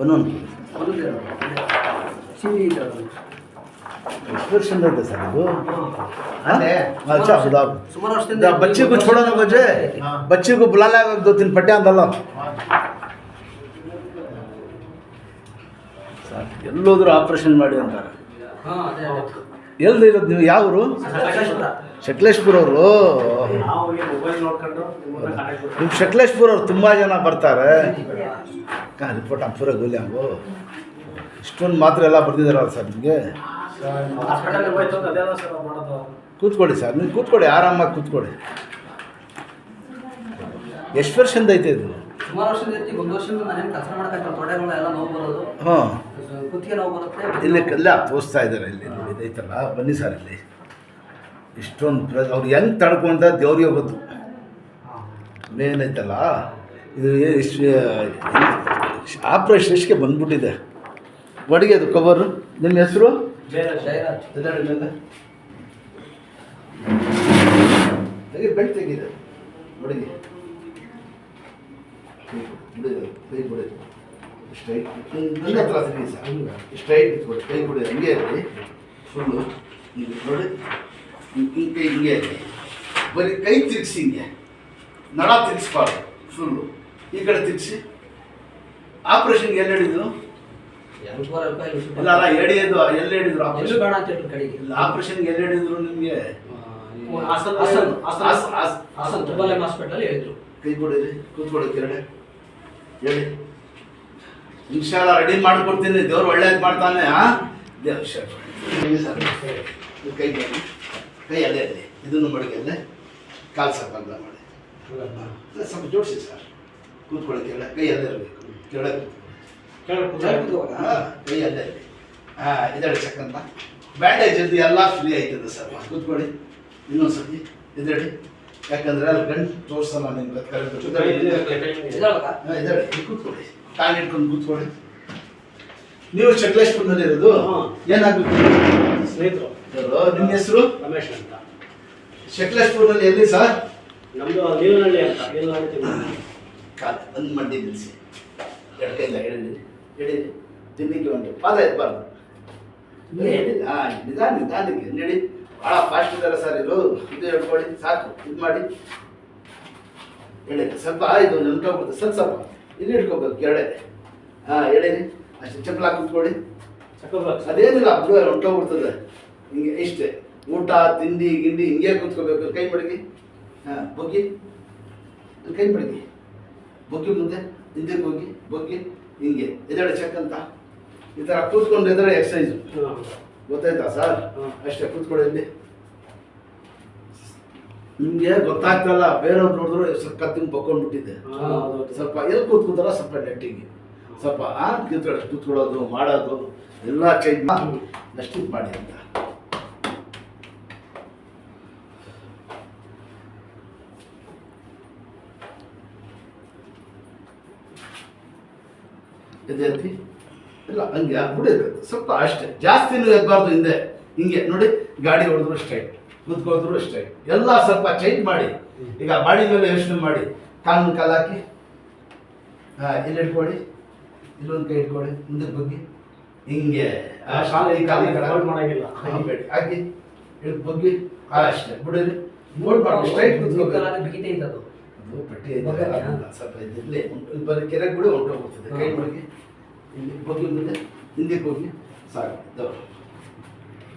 ಒಂದೊಂದು ಎಷ್ಟು ವರ್ಷದಿಂದ ಇದೆ ಸರ್ ಇದು? अच्छा खुदा बच्चे को छोड़ो ना मुझे बच्चे को बुला ला 2-3 पट्टियाँ डालो ಸರ್ ಎಲ್ಲೋದ್ರೂ ಆಪ್ರೇಷನ್ ಮಾಡಿ ಅಂತಾರೆ. ಎಲ್ಲಿ ಇರೋದು ನೀವು? ಯಾವ ಊರು? ಶಕ್ಲೇಶ್ಪುರ ಅವರು. ನಿಮ್ಮ ಶಕ್ಲೇಶ್ಪುರ ಅವ್ರು ತುಂಬ ಜನ ಬರ್ತಾರೆ. ರಿಪೋರ್ಟ್ ಪೂರ ಗೋಲಿ ಹಂಗು ಇಷ್ಟೊಂದು ಮಾತ್ರ ಎಲ್ಲ ಬರ್ದಿದ್ದಾರಲ್ಲ ಸರ್ ನಿಮಗೆ? ಕೂತ್ಕೊಳ್ಳಿ ಸರ್, ನೀವು ಕೂತ್ಕೊಳ್ಳಿ, ಆರಾಮಾಗಿ ಕೂತ್ಕೊಳ್ಳಿ. ಎಷ್ಟು ವರ್ಷದಿಂದ ಐತೆ ಇದು? ಸುಮಾರು ವರ್ಷದಿಂದ ಐತಿ. 1 ವರ್ಷದಿಂದ ನಾನೇನು ಕೆಲಸ ಮಾಡಕ್ಕೆ ತೊಡೆಗಳು ಎಲ್ಲ ನೋವು ಬರೋದು. ಹಾಂ, ಕುತ್ತಿಗೆ ನೋವು ಬರುತ್ತೆ. ಇಲ್ಲಿ ಎಲ್ಲ ತೋರಿಸ್ತಾ ಇದ್ದಾರೆ. ಇಲ್ಲಿ ಇದೈತಲ್ಲ, ಬನ್ನಿ ಸರ್. ಇಲ್ಲಿ ಇಷ್ಟೊಂದು ಅವ್ರು ಹೆಂಗೆ ತಡ್ಕೊಂತ ದೇವ್ರಿಗೆ ಗೊತ್ತು. ಏನೈತಲ್ಲ ಇದು ಎಷ್ಟು ಆಪ್ರೇಷನ್ ಎಷ್ಟಿಗೆ ಬಂದ್ಬಿಟ್ಟಿದೆ. ಒಳಗೆ ಅದು ಕವರು. ನಿಮ್ಮ ಹೆಸರು? ಬೆಲ್ಟ್ ತೆಗಿದೆ ಒಳಗೆ. ಕೈ ಬಿಡಿ ಸ್ಟ್ರೈಟ್. ನನ್ನ ಹತ್ರ ತೆಗಿ ಸರ್. ಸ್ಟ್ರೈಟ್ ಇಟ್ಕೊಡಿ, ಕೈ ಬಿಡಿ. ಹಂಗೆ ಇರಲಿ ಫುಲ್ಲು. ಹಿಂಗೆ ನೋಡಿ, ಹಿಂಗೆ ಕೈ ಹಿಂಗೆ ಇರಲಿ. ಬರೀ ಕೈ ತಿರ್ಗಿಸಿ, ಹಿಂಗೆ ನಳ ತಿರ್ಗಿಸ್ಬಾರ್ದು. ಫುಲ್ಲು ಈ ಕಡೆ ತಿರ್ಗಿಸಿ. ಆಪ್ರೇಷನ್ಗೆ ಎಲ್ಲಿ ಹಿಡಿದು? ಇಲ್ಲ ಅಲ್ಲ, ಎಡಿಯೋದು ಎಲ್ಲಿ ಹಿಡಿದ್ರು? ಆಪ್ರೇಷನ್ಗೆ ಎಲ್ಲಿ ಹಿಡಿದ್ರು ನಿಮಗೆ? ಕೈ ಕೊಡಿರಿ, ಕೂತ್ಕೊಳ್ಳಿ ಕೆರಡೆ. ಹೇಳಿ, ಇನ್ಶಾಲ್ಲ ರೆಡಿ ಮಾಡಿಕೊಡ್ತೀನಿ. ದೇವ್ರು ಒಳ್ಳೇದು ಮಾಡ್ತಾನೆ. ದೇವ್ರು ಸರ್ ಕೈ ಮಾಡಿ, ಕೈ ಅಲ್ಲೇ ಅಲ್ಲೇ, ಇದನ್ನು ಮಡಗಲ್ಲೇ, ಕಾಲು ಸ್ವಲ್ಪ ಅಲ್ಲ ಮಾಡಿ ಸ್ವಲ್ಪ ಜೋಡಿಸಿ ಸರ್. ಕೂತ್ಕೊಳ್ಳಿ ಕೆರಡೆ. ಕೈ ಅಲ್ಲೇ ಇರಬೇಕು. ಕೆಳಗೆ ಕೈ ಅಲ್ಲೇ ಇರಲಿ. ಇದೆರಡು ಸೆಕೆಂಡ್ ಬ್ಯಾಂಡೇಜ್ ಇದ್ದು ಎಲ್ಲ ಫ್ರೀ ಆಯ್ತದೆ ಸರ್. ಕೂತ್ಕೊಳ್ಳಿ ಇನ್ನೊಂದು ಸರ್ತಿ ಇದೆರಡಿ. ಯಾಕಂದರೆ ಅಲ್ಲಿ ಗಂಟು ತೋರಿಸಲ್ಲ ನಿಮ್ಗೆ. ಕರೆಕ್ಟ್ ಇದೆರಡಿ. ಕೂತ್ಕೊಳ್ಳಿ, ಕಾಲು ಇಟ್ಕೊಂಡು ಕೂತ್ಕೊಳ್ಳಿ. ನೀವು ಶಕ್ಲೇಶ್ಪುರದಲ್ಲಿ ಇರೋದು? ಏನಾಗಬೇಕು? ಸ್ನೇಹಿತರು. ನಿಮ್ಮ ಹೆಸರು? ರಮೇಶ್ ಅಂತ. ಶಕ್ಲೇಶ್ಪುರದಲ್ಲಿ ಎಲ್ಲಿ ಸರ್? ನಮ್ಮದು ನೀಲನಹಳ್ಳಿ ಅಂತ. ಕಾಲು ಒಂದು ಮಂಡಿ ನಿಲ್ಲಿಸಿ. ಎರಡು ಕೈಲ್ಲ ಹೇಳಿರಿ, ಹೇಳಿರಿ. ತಿನ್ನಿಕ್ಕೆ ಒಂದು ಪಾದ ಎತ್ತಬಾರ್ದು. ಹಾಂ, ನಿಧಾನಕ್ಕೆ ನಡಿ. ಭಾಳ ಫಾಸ್ಟ್ ಇದ್ದಾರೆ ಸರ್ ಇದು. ಇದು ಹೇಳ್ಕೊಳ್ಳಿ ಸಾಕು. ಇದು ಮಾಡಿ ಹೇಳಿರಿ. ಸ್ವಲ್ಪ ಇದು ನೆನ್ಕೋಗ್ಬಿಡುತ್ತೆ. ಸ್ವಲ್ಪ ಇಲ್ಲಿ ಇಟ್ಕೋಬೇಕು ಕೆರಡೆ. ಹಾಂ, ಹೇಳಿರಿ. ಅಷ್ಟು ಚಪ್ಪಲ ಕೂತ್ಕೊಳ್ಳಿ. ಅದೇನಿಲ್ಲ, ಬಿಡು, ಹೊಂಟೋಗ್ಬಿಡ್ತದೆ. ಹಿಂಗೆ ಇಷ್ಟೇ. ಊಟ ತಿಂಡಿ ಗಿಂಡಿ ಹಿಂಗೆ ಕೂತ್ಕೋಬೇಕು. ಕೈ ಮಡಗಿ. ಹಾಂ, ಬೊಗ್ಗಿ. ಕೈ ಮಡಗಿ, ಬೊಗ್ಗಿ. ಮುಂದೆ ಹಿಂದಕ್ಕೆ ಹೋಗಿ ಬೊಗ್ಗಿ. ಹಿಂಗೆ ಎದೆಡೆ ಚೆಕ್ ಅಂತ ಈ ಥರ ಕೂತ್ಕೊಂಡು ಎದೆಡೆ ಎಕ್ಸಸೈಸು. ಗೊತ್ತಾಯ್ತಾ ಸರ್? ಅಷ್ಟೇ. ಕೂತ್ಕೊಳ್ಳಿ ಇಲ್ಲಿ. ನಿಮಗೆ ಗೊತ್ತಾಗ್ತಲ್ಲ, ಬೇರೆಯವ್ರು ನೋಡಿದ್ರು ಸಕ್ಕತ್ತಿಂಗ್ ಬಕ್ಕೊಂಡ್ಬಿಟ್ಟಿದೆ. ಸ್ವಲ್ಪ ಎಲ್ಲಿ ಕೂತ್ಕೊತಾರ ಸ್ವಲ್ಪ ನೆಟ್ಟಿಗೆ ಸ್ವಲ್ಪ ಕೂತ್ಕೊಳ್ಳೋದು ಮಾಡೋದು ಎಲ್ಲ ಚೇಂಜ್ ಮಾಡಿ ಅಷ್ಟು ಇದು ಮಾಡಿ ಅಂತ. ಎದ್ದಿ ಇಲ್ಲ, ಹಂಗೆ ಆಗ್ಬಿಡಿದೆ ಸ್ವಲ್ಪ ಅಷ್ಟೇ. ಜಾಸ್ತಿನೂ ಎದ್ಬಾರ್ದು. ಹಿಂದೆ ಹಿಂಗೆ ನೋಡಿ. ಗಾಡಿ ಹೊಡೆದ್ರು ಸ್ಟ್ರೈಟ್, ಕೂತ್ಕೋದ್ರು ಸ್ಟ್ರೈಟ್. ಎಲ್ಲ ಸ್ವಲ್ಪ ಚೇಂಜ್ ಮಾಡಿ. ಈಗ ಬಾಡಿ ಮೇಲೆ ಯೋಚನೆ ಮಾಡಿ. ಕಾಲು ಹಾಕಿ. ಹಾಂ, ಇಲ್ಲಿ ಇಟ್ಕೊಳ್ಳಿ. ಇಲ್ಲೊಂದು ಕೈ ಇಟ್ಕೊಳ್ಳಿ. ಮುಂದಕ್ಕೆ ಬಗ್ಗಿ ಹಿಂಗೆ. ಮಾಡಂಗಿಲ್ಲ ಹಾಕಿ ಇಳಿದು ಬಗ್ಗಿ. ಅಷ್ಟೇ ಬಿಡಿರಿ. ನೋಡ್ ಮಾಡಿ ಸ್ಟ್ರೈಟ್ ಕೂತ್ಕೋಬೇಕು. ಅದು ಪಟ್ಟಿ ಸ್ವಲ್ಪ ಇದಿರಲಿ. ಬರೀ ಕೆರೆಗೆ ಬಿಡಿ ಹೊಂಟೋಗ್ಬಿಡ್ತದೆ. ಕೈ ಬಗ್ಗಿ ಇಲ್ಲಿ ಬಗ್ಗಿ ಮುಂದೆ ಹಿಂದಕ್ಕೆ ಹೋಗಿ ಸಾಕು.